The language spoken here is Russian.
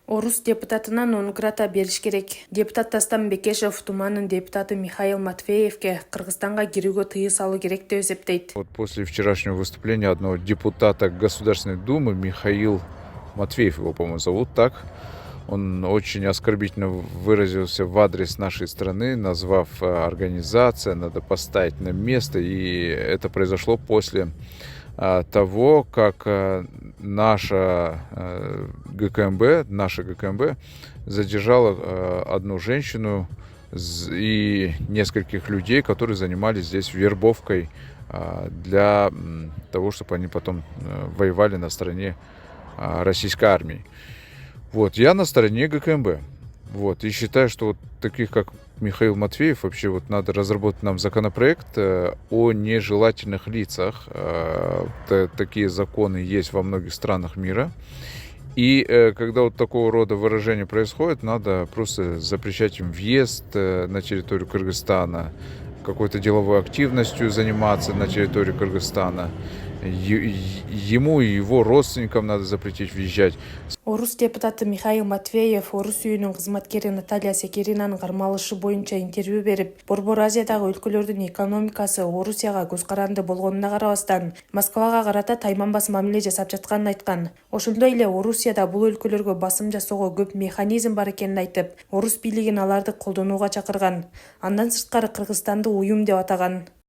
Орус депутатынан онграта бериш керек. Депутат Дастан Бекешев Туманын депутаты Михаил Матвеевке Кыргызстанга кирүүгө тыюу салуу керек деп эсептейт. Вот после вчерашнего выступления одного депутата Государственной Думы, Михаил Матвеев его, по-моему, зовут так, он очень оскорбительно выразился в адрес нашей страны, назвав организацию, надо поставить на место. И это произошло после того, как наша ГКМБ задержала одну женщину и нескольких людей, которые занимались здесь вербовкой для того, чтобы они потом воевали на стороне российской армии. Вот, я на стороне ГКМБ. Вот, и считаю, что вот таких, как Михаил Матвеев, вообще вот надо разработать нам законопроект о нежелательных лицах. Такие законы есть во многих странах мира. И когда вот такого рода выражения происходят, надо просто запрещать им въезд на территорию Кыргызстана, какой-то деловой активностью заниматься на территории Кыргызстана. Ему и его родственникам надо запретить въезжать. Орус депутаты Михаил Матвеев Орус үйүнүн кызматкери Наталья Секиринанын кармалышы боюнча интервью берип, Борбор Азиядагы өлкөлөрдүн экономикасы Орусияга көз каранды болгонуна карабастан, Москвага карата тайманбас мамиле жасап жатканын айткан. Ошондой эле Орусияда бул өлкөлөргө басым жасоого көп механизм бар экенин айтып, Орус бийлигин аларды колдонууга чакырган. Андан сырткары Кыргызстанды уюм деп атаган.